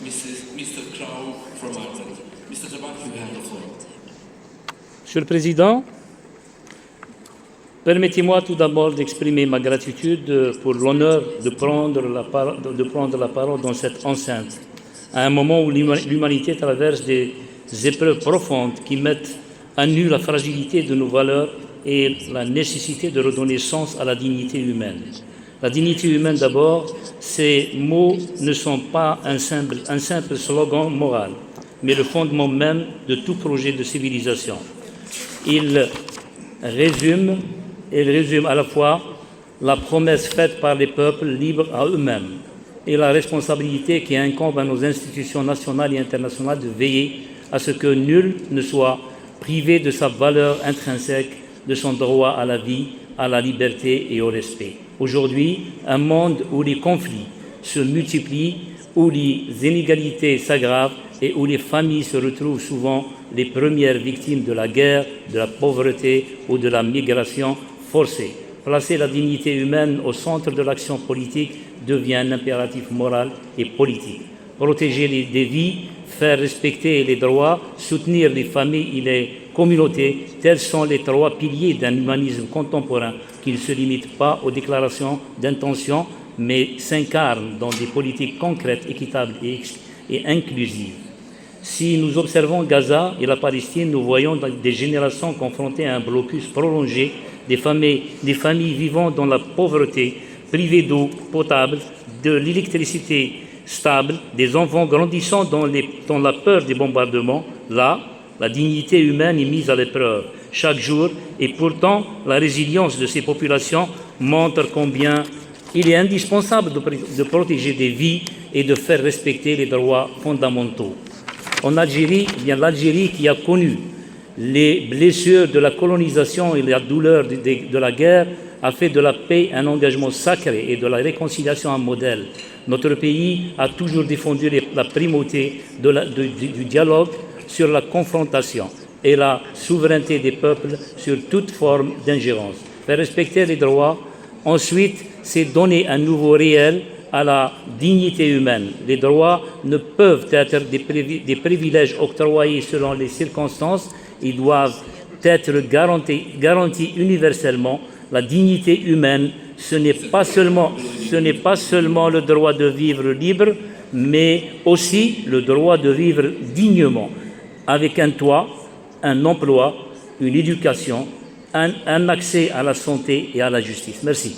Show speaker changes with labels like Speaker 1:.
Speaker 1: Mr. Crow from Ireland. Mr. Tabak, you have the floor.
Speaker 2: Monsieur le Président, permettez-moi tout d'abord d'exprimer ma gratitude pour l'honneur de prendre la parole dans cette enceinte, à un moment où l'humanité traverse des épreuves profondes qui mettent à nu la fragilité de nos valeurs et la nécessité de redonner sens à la dignité humaine. La dignité humaine d'abord, ces mots ne sont pas un simple slogan moral, mais le fondement même de tout projet de civilisation. Il résume à la fois la promesse faite par les peuples libres à eux-mêmes et la responsabilité qui incombe à nos institutions nationales et internationales de veiller à ce que nul ne soit privé de sa valeur intrinsèque, de son droit à la vie, à la liberté et au respect. Aujourd'hui, un monde où les conflits se multiplient, où les inégalités s'aggravent et où les familles se retrouvent souvent les premières victimes de la guerre, de la pauvreté ou de la migration forcée. Placer la dignité humaine au centre de l'action politique devient un impératif moral et politique. Protéger des vies, faire respecter les droits, soutenir les familles et les communautés, tels sont les trois piliers d'un humanisme contemporain qui ne se limite pas aux déclarations d'intention, mais s'incarne dans des politiques concrètes, équitables et inclusives. Si nous observons Gaza et la Palestine, nous voyons des générations confrontées à un blocus prolongé, des familles vivant dans la pauvreté, privées d'eau potable, de l'électricité stable, des enfants grandissant dans la peur des bombardements. Là, la dignité humaine est mise à l'épreuve chaque jour et pourtant la résilience de ces populations montre combien il est indispensable de protéger des vies et de faire respecter les droits fondamentaux. En Algérie, l'Algérie qui a connu les blessures de la colonisation et la douleur de la guerre a fait de la paix un engagement sacré et de la réconciliation un modèle. Notre pays a toujours défendu la primauté du dialogue sur la confrontation et la souveraineté des peuples sur toute forme d'ingérence. Faire respecter les droits, ensuite, c'est donner un nouveau réel à la dignité humaine. Les droits ne peuvent être des privilèges octroyés selon les circonstances, ils doivent être garantis universellement. La dignité humaine, ce n'est pas seulement le droit de vivre libre, mais aussi le droit de vivre dignement, avec un toit, un emploi, une éducation, un accès à la santé et à la justice. Merci.